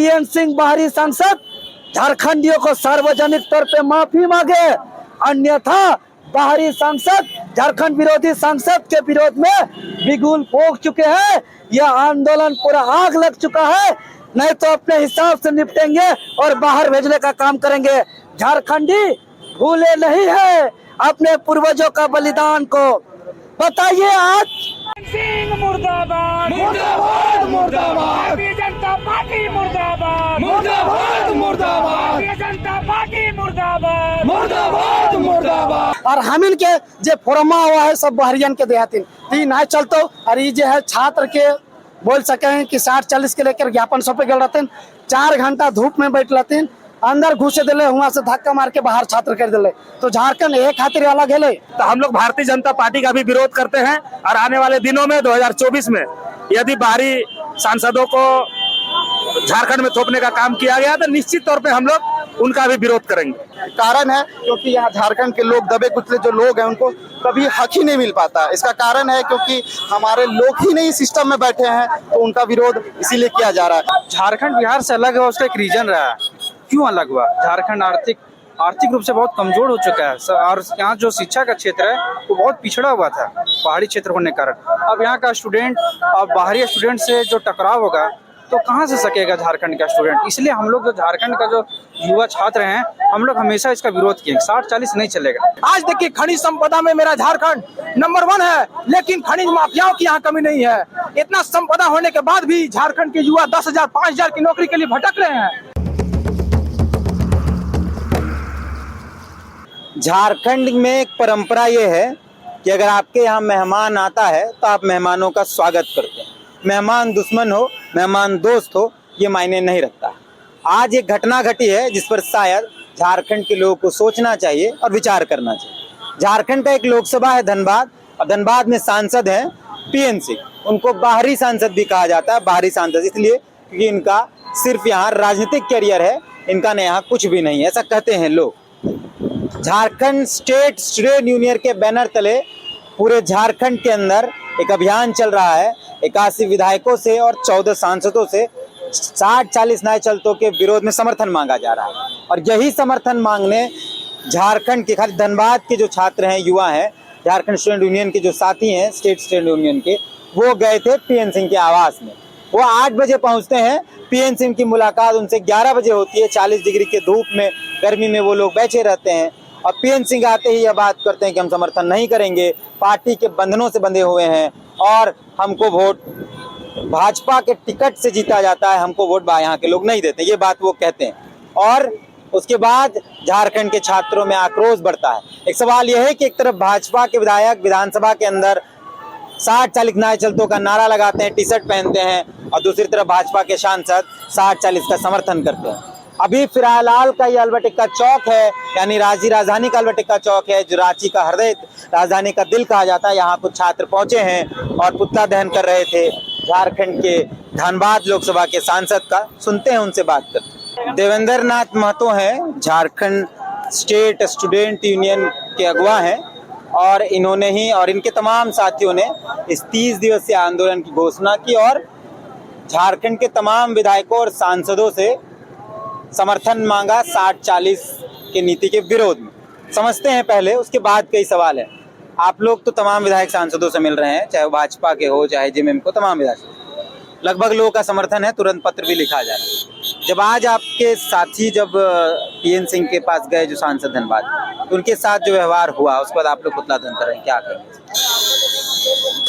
PN Singh बाहरी सांसद झारखंडियों को सार्वजनिक तौर पे माफी मांगे, अन्यथा बाहरी सांसद झारखंड विरोधी सांसद के विरोध में बिगुल फूंक चुके हैं। यह आंदोलन पूरा आग लग चुका है, नहीं तो अपने हिसाब से निपटेंगे और बाहर भेजने का काम करेंगे। झारखंडी भूले नहीं है अपने पूर्वजों का बलिदान को। बताइए आज सिंह मुर्दाबाद, मुर्दाबाद मुर्दाबाद, भारतीय जनता पार्टी मुर्दाबाद, मुर्दाबाद मुर्दाबाद, भारतीय जनता पार्टी मुर्दाबाद, मुर्दाबाद मुर्दाबाद। और हम इनके जो फोरमा हुआ है सब बहरियन के देहाती तीन है चलते। और ये जो है छात्र के बोल सके हैं कि 60-40 के लेकर ज्ञापन सौंपे गए रहते, 4 घंटा धूप में बैठ रहते, अंदर घुसे दिले, वहाँ से धक्का मार के बाहर छात्र कर दिले। तो झारखंड एक खातिर अलग है। तो हम लोग भारतीय जनता पार्टी का भी विरोध करते हैं और आने वाले दिनों में 2024 में यदि बाहरी सांसदों को झारखंड में थोपने का काम किया गया तो निश्चित तौर पे हम लोग उनका भी विरोध करेंगे। कारण है क्योंकि यहाँ झारखंड के लोग दबे कुचले जो लोग हैं उनको कभी हक ही नहीं मिल पाता। इसका कारण है क्योंकि हमारे लोग ही नहीं सिस्टम में बैठे हैं, तो उनका विरोध इसीलिए किया जा रहा है। झारखंड बिहार से अलग है, उसका एक रीजन रहा है। क्यों अलग हुआ? झारखंड आर्थिक रूप से बहुत कमजोर हो चुका है और यहाँ जो शिक्षा का क्षेत्र है वो बहुत पिछड़ा हुआ था पहाड़ी क्षेत्र होने के कारण। अब यहाँ का स्टूडेंट और बाहरी स्टूडेंट से जो टकराव होगा तो कहाँ से सकेगा झारखंड का स्टूडेंट। इसलिए हम लोग जो झारखंड का जो युवा छात्र हैं हम लोग हमेशा इसका विरोध किए। 60-40 नहीं चलेगा। आज देखिए खनिज संपदा में मेरा झारखंड नंबर 1 है, लेकिन खनिज माफियाओं की यहाँ कमी नहीं है। इतना संपदा होने के बाद भी झारखंड के युवा 10,000 5,000 की नौकरी के लिए भटक रहे हैं। झारखंड में एक परंपरा ये है कि अगर आपके यहाँ मेहमान आता है तो आप मेहमानों का स्वागत करते हैं। मेहमान दुश्मन हो, मेहमान दोस्त हो, ये मायने नहीं रखता। आज एक घटना घटी है जिस पर शायद झारखंड के लोगों को सोचना चाहिए और विचार करना चाहिए। झारखंड का एक लोकसभा है धनबाद, और धनबाद में सांसद हैं पीएन सिंह। उनको बाहरी सांसद भी कहा जाता है। बाहरी सांसद इसलिए क्योंकि इनका सिर्फ यहाँ राजनीतिक कैरियर है, इनका न यहाँ कुछ भी नहीं है, ऐसा कहते हैं लोग। झारखंड स्टेट स्टूडेंट यूनियन के बैनर तले पूरे झारखंड के अंदर एक अभियान चल रहा है। 81 विधायकों से और 14 सांसदों से 60-40 न्याय चलतों के विरोध में समर्थन मांगा जा रहा है। और यही समर्थन मांगने झारखंड के, खाली धनबाद के जो छात्र हैं, युवा हैं, झारखंड स्टूडेंट यूनियन के जो साथी हैं स्टेट स्टूडेंट यूनियन के, वो गए थे पीएन सिंह के आवास में। वो 8 बजे पहुंचते हैं। पीएन सिंह की मुलाकात उनसे 11 बजे होती है। 40 डिग्री के धूप में, गर्मी में वो लोग बैठे रहते हैं और पीएन सिंह आते ही यह बात करते हैं कि हम समर्थन नहीं करेंगे, पार्टी के बंधनों से बंधे हुए हैं और हमको वोट भाजपा के टिकट से जीता जाता है, हमको वोट यहाँ के लोग नहीं देते, ये बात वो कहते हैं। और उसके बाद झारखंड के छात्रों में आक्रोश बढ़ता है। एक सवाल यह है कि एक तरफ भाजपा के विधायक विधानसभा के अंदर 60-40 न्याय चलतों का नारा लगाते हैं, टी शर्ट पहनते हैं, और दूसरी तरफ भाजपा के सांसद 60-40 का समर्थन करते हैं। अभी फिलहाल का ये अल्बर्ट एक्का चौक है, यानी राजधानी का अल्बर्ट एक्का चौक है, जो रांची का हृदय, राजधानी का दिल कहा जाता है। यहाँ कुछ छात्र पहुंचे हैं और पुतला दहन कर रहे थे झारखंड के धनबाद लोकसभा के सांसद का। सुनते हैं, उनसे बात करते हैं। देवेंद्र नाथ महतो हैं, झारखंड स्टेट स्टूडेंट यूनियन के अगुवा हैं, और इन्होंने ही और इनके तमाम साथियों ने इस 30 दिवसीय आंदोलन की घोषणा की और झारखंड के तमाम विधायकों और सांसदों से समर्थन मांगा 60-40 के नीति के विरोध में। समझते हैं पहले, उसके बाद कई सवाल है। आप लोग तो तमाम विधायक सांसदों से मिल रहे हैं, चाहे वो भाजपा के हो चाहे जेएमएम को, तमाम विधायक, लगभग लोगों का समर्थन है, तुरंत पत्र भी लिखा जा रहा है। जब आज आपके साथी जब पीएन सिंह के पास गए, जो सांसद धनबाद, तो उनके साथ जो व्यवहार हुआ उसके बाद आप लोग पुतला दहन कर रहे हैं, क्या करेंगे?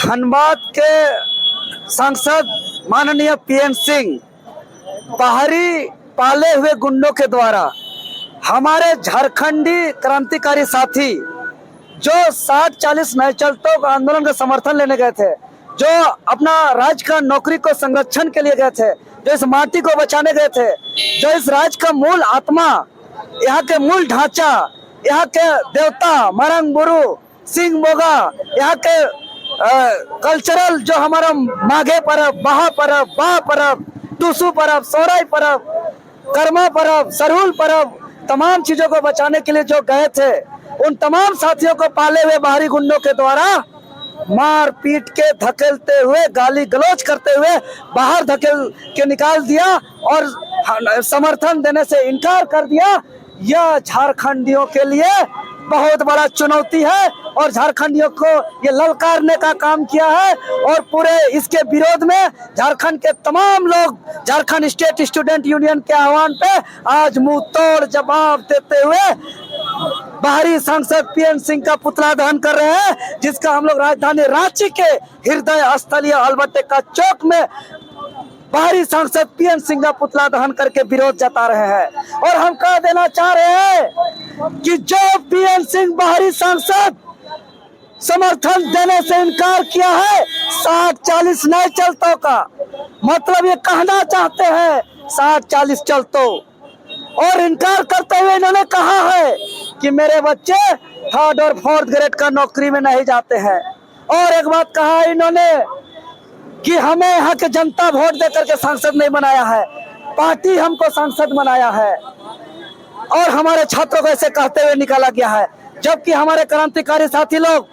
धनबाद के सांसद माननीय पीएन सिंह बाहरी पाले हुए गुंडों के द्वारा हमारे झारखंडी क्रांतिकारी साथी जो 60-40 न्याय चलतों का आंदोलन का समर्थन लेने गए थे, जो अपना राज्य का नौकरी को संरक्षण के लिए गए थे, जो इस माटी को बचाने गए थे, जो इस राज्य का मूल आत्मा, यहाँ के मूल ढांचा, यहाँ के देवता मरंग बुरु सिंह मोगा, यहाँ के कल्चरल जो हमारा माघे परब, बहा परब, बा परब, टूसू परब, सोराई परब, कर्मा परब, सरहुल परब, तमाम चीजों को बचाने के लिए जो गए थे, उन तमाम साथियों को पाले हुए बाहरी गुंडों के द्वारा मार पीट के, धकेलते हुए, गाली गलौज करते हुए बाहर धकेल के निकाल दिया और समर्थन देने से इनकार कर दिया, यह झारखंडियों के लिए बहुत बड़ा चुनौती है और झारखंडियों को ये ललकारने का काम किया है। और पूरे इसके विरोध में झारखंड के तमाम लोग झारखंड स्टेट स्टूडेंट यूनियन के आह्वान पे आज मुंह तोड़ जवाब देते हुए बाहरी सांसद पीएन सिंह का पुतला दहन कर रहे हैं, जिसका हम लोग राजधानी रांची के हृदय स्थलीय अल्बर्टेका चौक में बाहरी सांसद पीएन सिंह का पुतला दहन करके विरोध जता रहे हैं। और हम कह देना चाह रहे हैं कि जो पीएन सिंह बाहरी सांसद समर्थन देने से इनकार किया है 60-40 नए चलतों का, मतलब ये कहना चाहते हैं 60-40 चलतों, और इनकार करते हुए इन्होंने कहा है कि मेरे बच्चे 3rd और 4th ग्रेड का नौकरी में नहीं जाते हैं। और एक बात कहा इन्होंने कि हमें यहाँ के जनता वोट दे करके सांसद नहीं बनाया है, पार्टी हमको सांसद बनाया है, और हमारे छात्रों को ऐसे कहते हुए निकाला गया है। जबकि हमारे क्रांतिकारी साथी लोग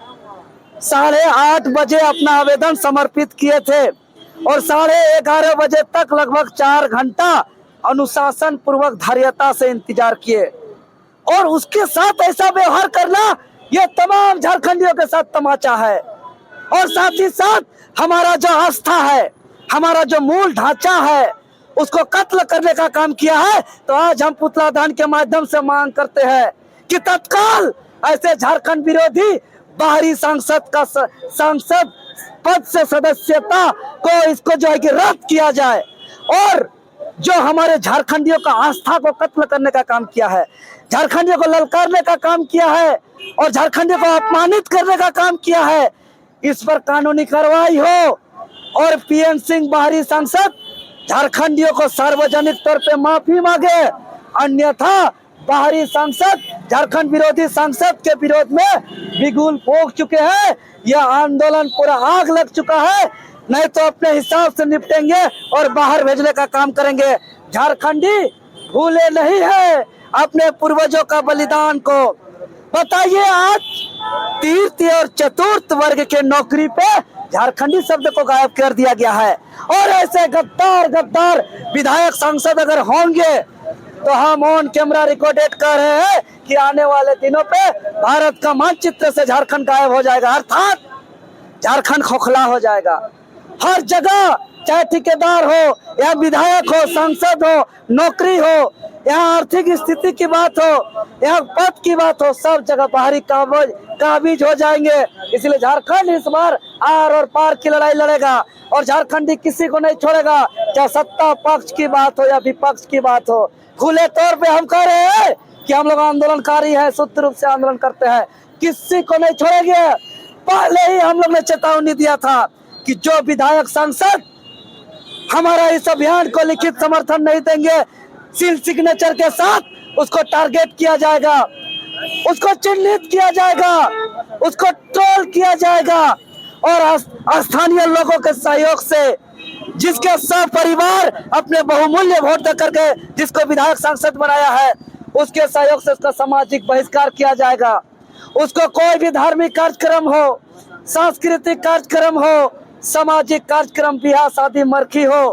8:30 बजे अपना आवेदन समर्पित किए थे और 11:30 बजे तक लगभग 4 घंटा अनुशासन पूर्वक धैर्यता से इंतजार किए। और उसके साथ ऐसा व्यवहार करना ये तमाम झारखंडियों के साथ तमाचा है। और साथ ही साथ हमारा जो आस्था है, हमारा जो मूल ढांचा है, उसको कत्ल करने का काम किया है। तो आज हम पुतला दहन के माध्यम से मांग करते हैं कि तत्काल ऐसे झारखंड विरोधी बाहरी सांसद का सांसद पद से सदस्यता को इसको जो है कि रद्द किया जाए, और जो हमारे झारखंडियों का आस्था को कत्ल करने का काम किया है, झारखंडियों को ललकारने का काम किया है और झारखंडियों को अपमानित करने का काम किया है, इस पर कानूनी कार्रवाई हो। और पीएन सिंह बाहरी सांसद झारखंडियों को सार्वजनिक तौर पे माफी मांगे, अन्यथा बाहरी सांसद झारखंड विरोधी सांसद के विरोध में बिगुल फूंक चुके हैं। यह आंदोलन पूरा आग लग चुका है, नहीं तो अपने हिसाब से निपटेंगे और बाहर भेजने का काम करेंगे। झारखंडी भूले नहीं है अपने पूर्वजों का बलिदान को। बताइए, आज तृतीय और चतुर्थ वर्ग के नौकरी पे झारखंडी शब्द को गायब कर दिया गया है। और ऐसे गद्दार विधायक सांसद अगर होंगे तो हम ऑन कैमरा रिकॉर्डेड कर रहे हैं कि आने वाले दिनों पे भारत का मानचित्र से झारखंड गायब हो जाएगा, अर्थात झारखंड खोखला हो जाएगा। हर जगह, चाहे ठेकेदार हो या विधायक हो, सांसद हो, नौकरी हो, यहाँ आर्थिक स्थिति की बात हो, यहाँ पद की बात हो, सब जगह बाहरी काबिज हो जाएंगे। इसलिए झारखंड इस बार आर और पार की लड़ाई लड़ेगा और झारखंडी किसी को नहीं छोड़ेगा, चाहे सत्ता पक्ष की बात हो या विपक्ष की बात हो। खुले तौर पे हम कह रहे हैं कि हम लोग आंदोलनकारी हैं, शुद्ध रूप से आंदोलन करते हैं, किसी को नहीं छोड़ेंगे। पहले ही हम लोग ने चेतावनी दिया था कि जो विधायक सांसद हमारा इस अभियान को लिखित समर्थन नहीं देंगे, सील सिग्नेचर के साथ उसको टारगेट किया जाएगा, उसको चिन्हित किया जाएगा, उसको ट्रोल किया जाएगा। और स्थानीय लोगों के सहयोग से, जिसके सब परिवार अपने बहुमूल्य वोट दे करके जिसको विधायक सांसद बनाया है, उसके सहयोग से उसका सामाजिक बहिष्कार किया जाएगा। उसको कोई भी धार्मिक कार्यक्रम हो, सांस्कृतिक कार्यक्रम हो, सामाजिक कार्यक्रम, ब्याह शादी मरखी हो,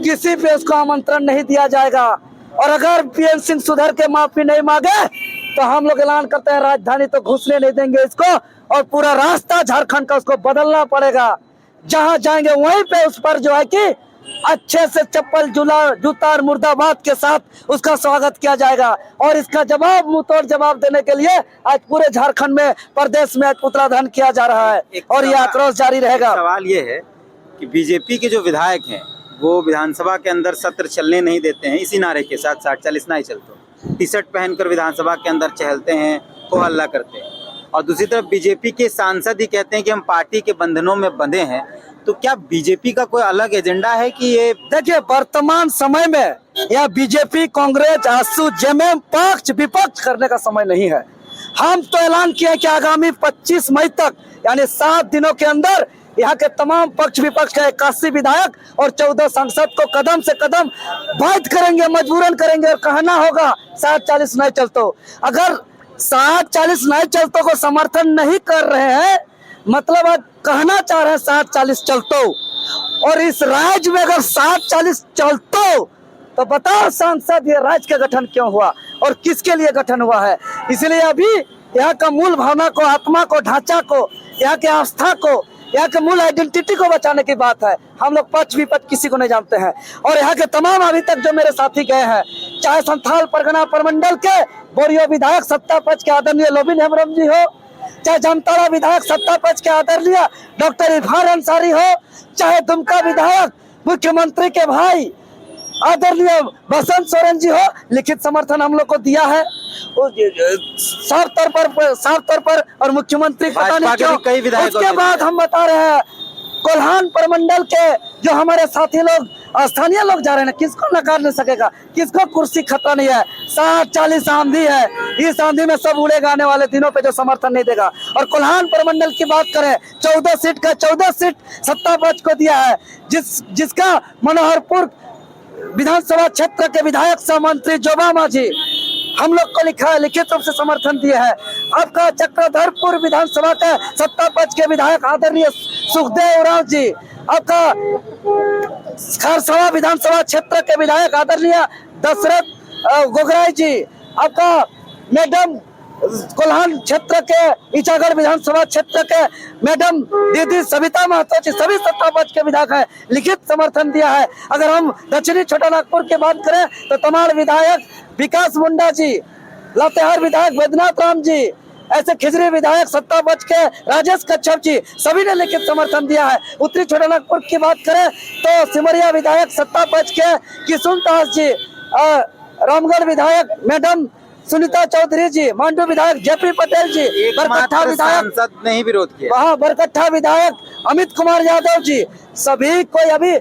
किसी पे उसको आमंत्रण नहीं दिया जाएगा। और अगर पीएन सिंह सुधर के माफी नहीं मांगे तो हम लोग ऐलान करते हैं राजधानी तो घुसने नहीं देंगे इसको, और पूरा रास्ता झारखंड का उसको बदलना पड़ेगा। जहां जाएंगे वहीं पे उस पर जो है कि अच्छे से चप्पल जूता और मुर्दाबाद के साथ उसका स्वागत किया जाएगा। और इसका जवाब, मुंहतोड़ जवाब देने के लिए आज पूरे झारखंड में, प्रदेश में पुतला दहन किया जा रहा है और ये आक्रोश जारी रहेगा। सवाल ये है कि बीजेपी के जो विधायक हैं वो विधानसभा के अंदर सत्र चलने नहीं देते हैं, इसी नारे के साथ 60-40 नहीं चलते, टी शर्ट पहनकर विधानसभा के अंदर चहलते हैं, हो हल्ला करते हैं। और दूसरी तरफ बीजेपी के सांसद ही कहते हैं कि हम पार्टी के बंधनों में बंधे हैं। तो क्या बीजेपी का कोई अलग एजेंडा है कि ये? देखिए, वर्तमान समय में यह बीजेपी, कांग्रेस, आसू, जेएमएम पक्ष विपक्ष करने का समय नहीं है। हम तो ऐलान किया कि आगामी 25 मई तक, यानी 7 दिनों के अंदर यहाँ के तमाम पक्ष विपक्ष के 81 विधायक और 14 सांसद को कदम से कदम बात करेंगे, मजबूरन करेंगे और कहना होगा 60-40 नए चलतों। अगर 60-40 नए चलतों को समर्थन नहीं कर रहे हैं, मतलब आज कहना चाह रहे हैं 60-40 चलतों, और इस राज्य में अगर 60-40 चलतों, तो बताओ सांसद, ये राज्य का गठन क्यों हुआ और किसके लिए गठन हुआ है? इसलिए अभी यहाँ का मूल भावना को, आत्मा को, ढांचा को, यहाँ की आस्था को, यहाँ के मूल आइडेंटिटी को बचाने की बात है। हम लोग पक्ष विपक्ष किसी को नहीं जानते हैं। और यहाँ के तमाम अभी तक जो मेरे साथी गए हैं, चाहे संथाल परगना प्रमंडल के बोरियो विधायक सत्ता पक्ष के आदरणीय लोबिन हेम्ब्रम जी हो, चाहे जामताड़ा विधायक सत्ता पक्ष के आदरणीय डॉक्टर इरफान अंसारी हो, चाहे दुमका विधायक मुख्यमंत्री के भाई आदरणीय बसंत सोरेन जी हो, लिखित समर्थन हम लोग को दिया है साफ तौर पर और मुख्यमंत्री पता नहीं क्यों। कई विधायक उसके बाद हम बता रहे हैं कोल्हान प्रमंडल के जो हमारे साथी लोग, स्थानीय लोग जा रहे हैं, किसको नकार नहीं सकेगा, किसको कुर्सी खतरा नहीं है। 60-40 आंधी है, इस आंधी में सब उड़ेगा आने वाले दिनों पे जो समर्थन नहीं देगा। और कोल्हान प्रमंडल की बात करें, 14 सीट का 14 सीट सत्ता पक्ष को दिया है, जिसका मनोहरपुर विधानसभा क्षेत्र के विधायक सह मंत्री जोबा माझी हम लोग को लिखा है, लिखित रूप से समर्थन दिए है। आपका चक्रधरपुर विधानसभा के सत्ता पक्ष के विधायक आदरणीय सुखदेव उरांव जी, आपका खरसवा विधानसभा क्षेत्र के विधायक आदरणीय दशरथ गोगराई जी, आपका मैडम कोल्हान क्षेत्र के ईचागढ़ विधानसभा क्षेत्र के मैडम दीदी सविता महतो जी, सभी सत्ता पक्ष के विधायक है, लिखित समर्थन दिया है। अगर हम दक्षिणी छोटा नागपुर की बात करें तो तमाड़ विधायक विकास मुंडा जी, लातेहार विधायक वैद्यनाथ राम जी, ऐसे खिजरी विधायक सत्ता पक्ष के राजेश कच्छप जी, सभी ने लिखित समर्थन दिया है। उत्तरी छोटा नागपुर की बात करें तो सिमरिया विधायक सत्ता पक्ष के किशुन दास जी, रामगढ़ विधायक मैडम सुनीता चौधरी जी, मांडू विधायक जेपी पटेल जी, बरकट्ठा विधायक सांसद ने ही विरोध किया। वहाँ बरकट्ठा विधायक अमित कुमार यादव जी, सभी कोई अभी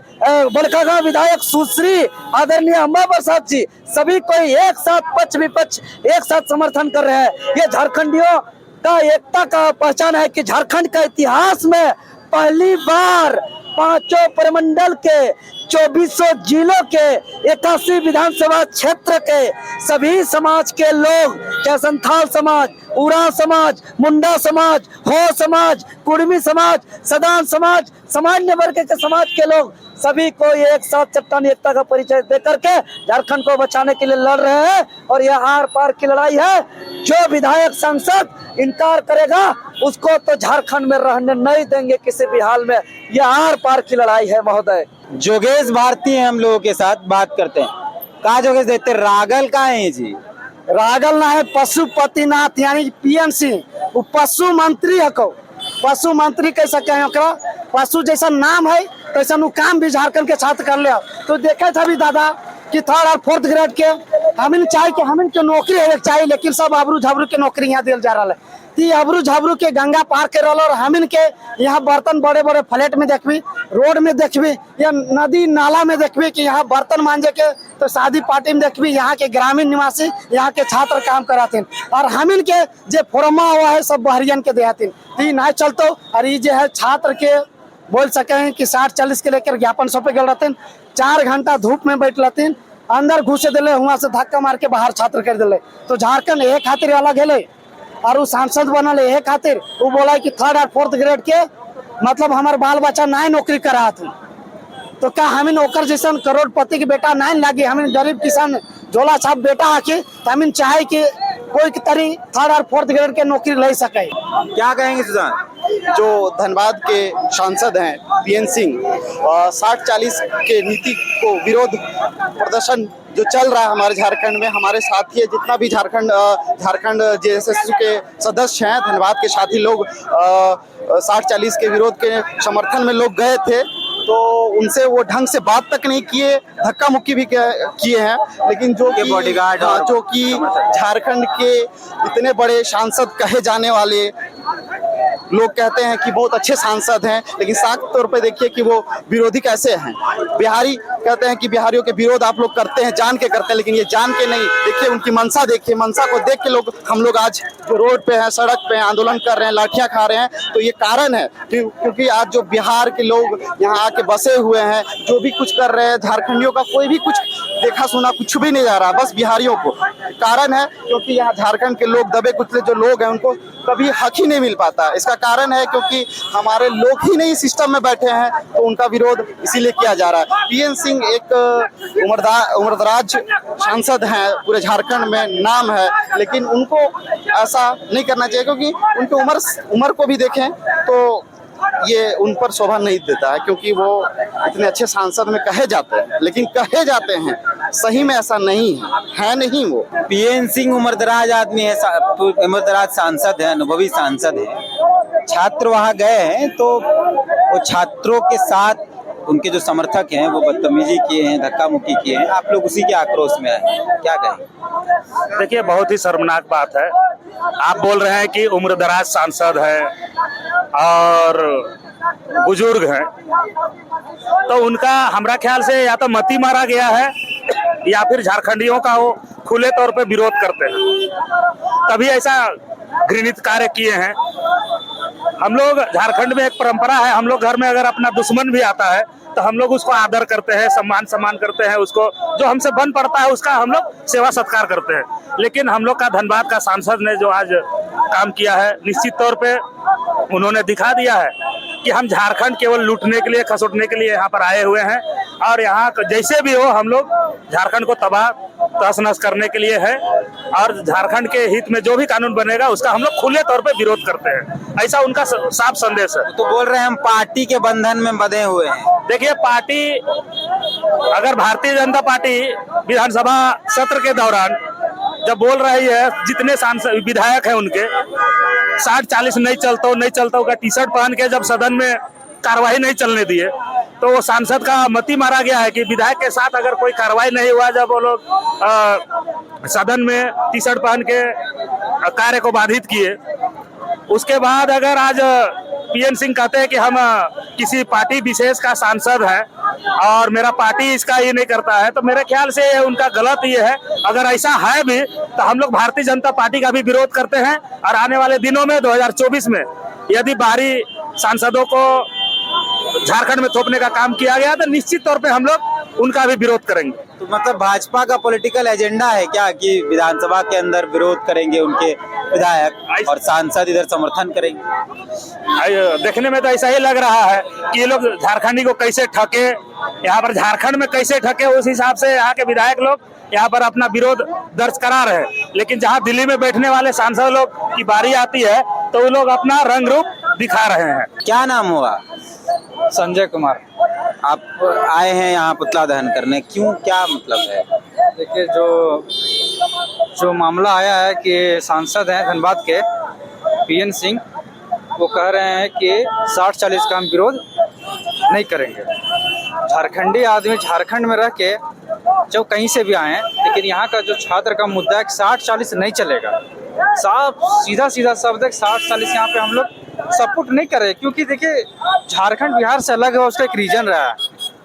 बड़कागांव विधायक सुश्री आदरणीय अम्बा प्रसाद जी, सभी कोई एक साथ पक्ष विपक्ष एक साथ समर्थन कर रहे हैं। ये झारखंडियों का एकता का पहचान है कि झारखंड का इतिहास में पहली बार 5 प्रमंडल के 2400 जिलों के 81 विधानसभा क्षेत्र के सभी समाज के लोग, चाहे संथाल समाज, उरांव समाज, मुंडा समाज, हो समाज, कुर्मी समाज, सदान समाज, सामान्य वर्ग के समाज के लोग, सभी को एक साथ चट्टानी एकता का परिचय दे करके झारखंड को बचाने के लिए लड़ रहे हैं। और यह आर पार की लड़ाई है। जो विधायक सांसद इनकार करेगा उसको तो झारखंड में रहने नहीं देंगे किसी भी हाल में। यह आर पार की लड़ाई है महोदय। जोगेश भारती हम लोगों के साथ बात करते हैं। कहा जोगेश देते रागल का है जी? रागल ना है, पशुपतिनाथ यानी पीएन सिंह, वो पशु मंत्री है। को पशु मंत्री कैसा कहें ओकरा, पशु जैसा नाम है तैसा नु काम भी झारखंड के छात्र कर ले। तो देखे था भी दादा कि 3rd और 4th ग्रेड के हमिन चाहे कि हमिन के नौकरी है चाहिए, लेकिन सब अबरू झबरू के नौकरी यहाँ दिल जा रहा है। ती अबरू झबरू के गंगा पार के रहा और हमिन के यहाँ बर्तन बड़े बड़े फ्लैट में देखबी, रोड में देखबी या नदी नाला में देखबी कि यहाँ बर्तन मांजे के, तो शादी पार्टी में देखबी यहाँ के ग्रामीण निवासी, यहाँ के छात्र काम कराते। और हमिन के जे फोरमा हुआ है सब बहरियन के देहाती ती नहीं चलते। और ये जो है छात्र के बोल सके हैं कि 60-40 के लेकर ज्ञापन सौंपे गए रहते, 4 घंटा धूप में बैठ रहते, अंदर घुसे दिले, वहां से धक्का मार के बाहर छात्र कर दिले। तो झारखंड एक खातिर अलग है और वो सांसद बनल एक खातिर। वो बोला कि 3rd और 4th ग्रेड के मतलब हमारे बाल बच्चा नहीं नौकरी करा थे, तो क्या हमिन ओकर जैसा करोड़पति के बेटा नहीं लागे, हमिन गरीब किसान झोला छाप बेटा आके, तो हमिन चाहे कि कोई तरी 3rd और 4th ग्रेड के नौकरी ले सके। क्या कहेंगे सुजान? जो धनबाद के सांसद हैं पीएन सिंह, 60-40 के नीति को विरोध प्रदर्शन जो चल रहा है हमारे झारखंड में, हमारे साथी जितना भी झारखंड जेएसएस के सदस्य हैं, धनबाद के साथी लोग 60-40 के विरोध के समर्थन में लोग गए थे, तो उनसे वो ढंग से बात तक नहीं किए, धक्का मुक्की भी किए हैं। लेकिन जो कि बॉडीगार्ड जो कि झारखंड के इतने बड़े सांसद कहे जाने वाले लोग कहते हैं कि बहुत अच्छे सांसद हैं, लेकिन साफ तौर पे देखिए कि वो विरोधी कैसे हैं। बिहारी कहते हैं कि बिहारियों के विरोध आप लोग करते हैं, जान के करते हैं, लेकिन ये जान के नहीं। देखिए उनकी मंशा, देखिए मंशा को देख के हम लोग आज जो रोड पे हैं, सड़क पे आंदोलन कर रहे हैं, लाठियां खा रहे हैं, तो ये कारण है क्योंकि आज जो बिहार के लोग यहाँ आके बसे हुए हैं, जो भी कुछ कर रहे हैं, झारखंडियों का कोई भी कुछ देखा सुना कुछ भी नहीं जा रहा, बस बिहारियों को कारण है। क्योंकि यहाँ झारखंड के लोग दबे कुचले जो लोग हैं उनको कभी हक ही नहीं मिल पाता। इसका कारण है क्योंकि हमारे लोग ही नहीं सिस्टम में बैठे हैं, तो उनका विरोध इसीलिए किया जा रहा है। पीएन सिंह एक उम्रदराज सांसद हैं, पूरे झारखंड में नाम है, लेकिन उनको ऐसा नहीं करना चाहिए क्योंकि उनकी उम्र को भी देखें तो ये उन पर शोभा नहीं देता है, क्योंकि वो इतने अच्छे सांसद में कहे जाते हैं, लेकिन कहे जाते हैं, सही में ऐसा नहीं है नहीं वो। पीएन सिंह उम्रदराज आदमी है, उम्रदराज सांसद है, अनुभवी सांसद है। छात्र वहां गए हैं तो वो छात्रों के साथ उनके जो समर्थक हैं वो बदतमीजी किए हैं, धक्का मुक्की किए हैं। आप लोग उसी के आक्रोश में आए, क्या कहें? देखिए, बहुत ही शर्मनाक बात है। आप बोल रहे हैं कि उम्रदराज सांसद है और बुजुर्ग हैं, तो उनका हमरा ख्याल से या तो मती मारा गया है या फिर झारखंडियों का वो खुले तौर पे विरोध करते हैं, तभी ऐसा घृणित कार्य किए हैं। हम लोग झारखंड में एक परंपरा है, हम लोग घर में अगर अपना दुश्मन भी आता है तो हम लोग उसको आदर करते हैं, सम्मान करते हैं, उसको जो हमसे बन पड़ता है उसका हम लोग सेवा सत्कार करते हैं। लेकिन हम लोग का धनबाद का सांसद ने जो आज काम किया है, निश्चित तौर पे उन्होंने दिखा दिया है कि हम झारखंड केवल लूटने के लिए, खसोटने के लिए यहाँ पर आए हुए हैं, और यहाँ जैसे भी हो हम लोग झारखंड को तबाह तहस नहस करने के लिए है, और झारखंड के हित में जो भी कानून बनेगा उसका हम लोग खुले तौर पे विरोध करते हैं। ऐसा उनका साफ संदेश है। तो बोल रहे हैं हम पार्टी के बंधन में बंधे हुए हैं। देखिए, पार्टी, अगर भारतीय जनता पार्टी विधानसभा सत्र के दौरान जब बोल रही है, जितने सांसद विधायक हैं उनके 60-40 नहीं चलता का टी शर्ट पहन के जब सदन में कार्रवाई नहीं चलने दिए, तो वो सांसद का मती मारा गया है कि विधायक के साथ अगर कोई कार्रवाई नहीं हुआ, जब वो लोग सदन में टी शर्ट पहन के कार्य को बाधित किए, उसके बाद अगर आज पीएन सिंह कहते हैं कि हम किसी पार्टी विशेष का सांसद है और मेरा पार्टी इसका ये नहीं करता है, तो मेरे ख्याल से उनका गलत ये है। अगर ऐसा है भी तो हम लोग भारतीय जनता पार्टी का भी विरोध करते हैं, और आने वाले दिनों में 2024 में यदि बाहरी सांसदों को झारखंड में थोपने का काम किया गया तो निश्चित तौर पे हम लोग उनका भी विरोध करेंगे। तो मतलब भाजपा का पॉलिटिकल एजेंडा है क्या कि विधानसभा के अंदर विरोध करेंगे उनके विधायक और सांसद इधर समर्थन करेंगे? देखने में तो ऐसा ही लग रहा है कि ये लोग झारखंडी को कैसे ठगे, यहाँ पर झारखंड में कैसे ठगे, उस हिसाब से यहाँ के विधायक लोग यहाँ पर अपना विरोध दर्ज करा रहे हैं। लेकिन जहाँ दिल्ली में बैठने वाले सांसद लोग की बारी आती है तो वो लोग अपना रंग रूप दिखा रहे हैं। क्या नाम हुआ? संजय कुमार। आप आए हैं यहाँ पुतला दहन करने, क्यों, क्या मतलब है? देखिए, जो मामला आया है कि सांसद हैं धनबाद के पीएन सिंह, वो कह रहे हैं कि 60-40 का हम विरोध नहीं करेंगे। झारखंडी आदमी झारखंड में रह के जो कहीं से भी आए हैं, लेकिन यहाँ का जो छात्र का मुद्दा है कि 60-40 नहीं चलेगा। साफ सीधा शब्द है, 60-40 यहाँ पे हम लोग सपोर्ट नहीं कर रहे, क्योंकि देखिए झारखंड बिहार से अलग है, उसका एक रीजन रहा है।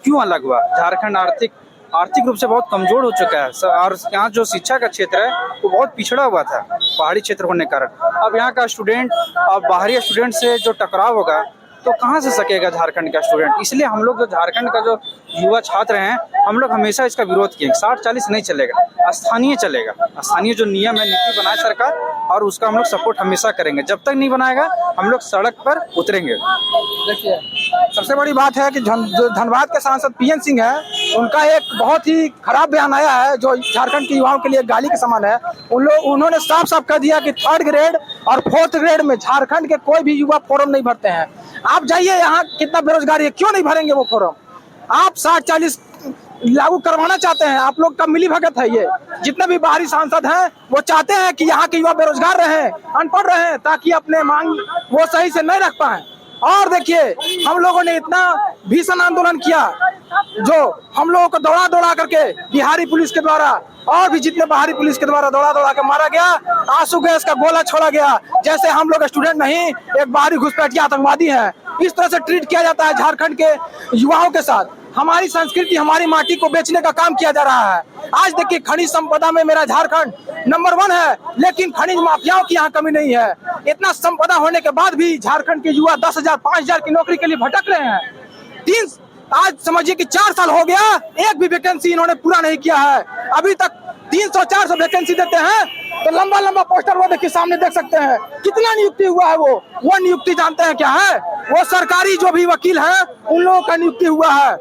क्यों अलग हुआ? झारखंड आर्थिक रूप से बहुत कमजोर हो चुका है, और यहाँ जो शिक्षा का क्षेत्र है वो बहुत पिछड़ा हुआ था पहाड़ी क्षेत्र होने के कारण। अब यहाँ का स्टूडेंट और बाहरी स्टूडेंट से जो टकराव होगा तो कहाँ से सकेगा झारखंड का स्टूडेंट। इसलिए हम लोग जो झारखंड का जो युवा छात्र हैं, हम लोग हमेशा इसका विरोध किए। 60-40 नहीं चलेगा, स्थानीय चलेगा। स्थानीय जो नियम है, नीति बनाए सरकार, और उसका हम लोग सपोर्ट हमेशा करेंगे। जब तक नहीं बनाएगा हम लोग सड़क पर उतरेंगे। देखिए, सबसे बड़ी बात है कि जो धनबाद के सांसद पीएन सिंह है, उनका एक बहुत ही खराब बयान आया है जो झारखंड के युवाओं के लिए गाली के समान है। उन्होंने साफ कह दिया कि 3rd ग्रेड और 4th ग्रेड में झारखंड के कोई भी युवा फॉर्म नहीं भरते हैं। आप जाइए, यहाँ कितना बेरोजगारी है, क्यों नहीं भरेंगे वो फॉर्म? आप 60-40 लागू करवाना चाहते हैं, आप लोग का मिली भगत है ये। जितने भी बाहरी सांसद हैं वो चाहते हैं कि यहाँ के युवा बेरोजगार रहे, अनपढ़ रहे, ताकि अपने मांग वो सही से नहीं रख पाए। और देखिए, हम लोगों ने इतना भीषण आंदोलन किया, जो हम लोगों को दौड़ा करके बिहारी पुलिस के द्वारा और भी जितने बाहरी पुलिस के द्वारा दौड़ा के मारा गया। आंसू गैस का गोला छोड़ा गया, जैसे हम लोग स्टूडेंट नहीं, एक बाहरी घुसपैठिया आतंकवादी हैं। इस तरह से ट्रीट किया जाता है झारखंड के युवाओं के साथ। हमारी संस्कृति, हमारी माटी को बेचने का काम किया जा रहा है। आज देखिए, खनिज संपदा में मेरा झारखंड नंबर 1 है, लेकिन खनिज माफियाओं की यहाँ कमी नहीं है। इतना संपदा होने के बाद भी झारखंड के युवा 10,000 5,000 की नौकरी के लिए भटक रहे हैं। आज समझिए कि 4 साल हो गया, एक भी वैकेंसी इन्होंने पूरा नहीं किया है। अभी तक 300-400 वैकेंसी देते हैं, तो लंबा लंबा पोस्टर वो देखिए सामने देख सकते हैं, कितना नियुक्ति हुआ है। वो नियुक्ति जानते हैं क्या है? वो सरकारी जो भी वकील हैं उन लोगों का नियुक्ति हुआ है,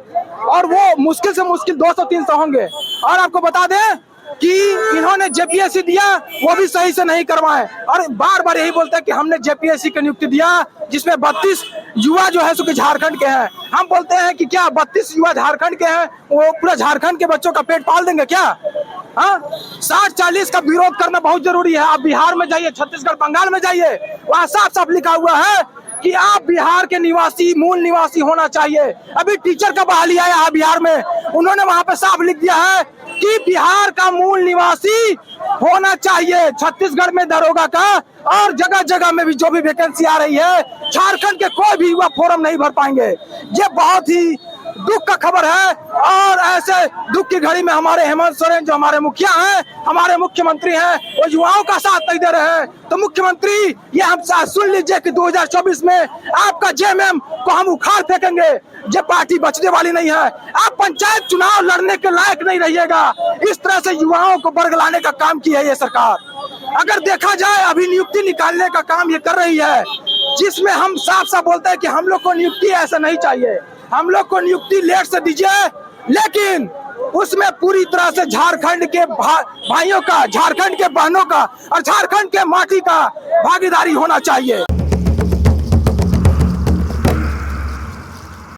और वो मुश्किल से मुश्किल 200-300 होंगे। और आपको बता दें कि इन्होंने जेपीएससी दिया, वो भी सही से नहीं करवाए, और बार बार यही बोलते हैं कि हमने जेपीएससी की नियुक्ति दिया जिसमें 32 युवा जो है सो कि झारखंड के हैं। हम बोलते हैं कि क्या 32 युवा झारखंड के हैं, वो पूरा झारखंड के बच्चों का पेट पाल देंगे क्या? हाँ, 60-40 का विरोध करना बहुत जरूरी है। आप बिहार में जाइए, छत्तीसगढ़, बंगाल में जाइए, वहाँ साफ साफ लिखा हुआ है कि आप बिहार के निवासी, मूल निवासी होना चाहिए। अभी टीचर का बहाली आया है बिहार में, उन्होंने वहां पे साफ लिख दिया है कि बिहार का मूल निवासी होना चाहिए। छत्तीसगढ़ में दरोगा का और जगह जगह में भी जो भी वैकेंसी आ रही है, झारखंड के कोई भी युवा फॉर्म नहीं भर पाएंगे। ये बहुत ही दुख का खबर है, और ऐसे दुख की घड़ी में हमारे हेमंत सोरेन जो हमारे मुखिया हैं, हमारे मुख्यमंत्री हैं, वो युवाओं का साथ नहीं दे रहे हैं। तो मुख्यमंत्री, ये हम सुन लीजिए कि 2024 में आपका जेएमएम को हम उखाड़ फेंकेंगे। ये पार्टी बचने वाली नहीं है। आप पंचायत चुनाव लड़ने के लायक नहीं रहिएगा। इस तरह से युवाओं को बरगलाने का काम की है ये सरकार। अगर देखा जाए, अभी नियुक्ति निकालने का काम ये कर रही है, जिसमें हम साफ साफ बोलते हैं कि हम लोग को नियुक्ति ऐसा नहीं चाहिए। हम लोग को नियुक्ति लेट से दीजिए, लेकिन उसमें पूरी तरह से झारखंड के भाइयों का, झारखंड के बहनों का और झारखंड के माटी का भागीदारी होना चाहिए।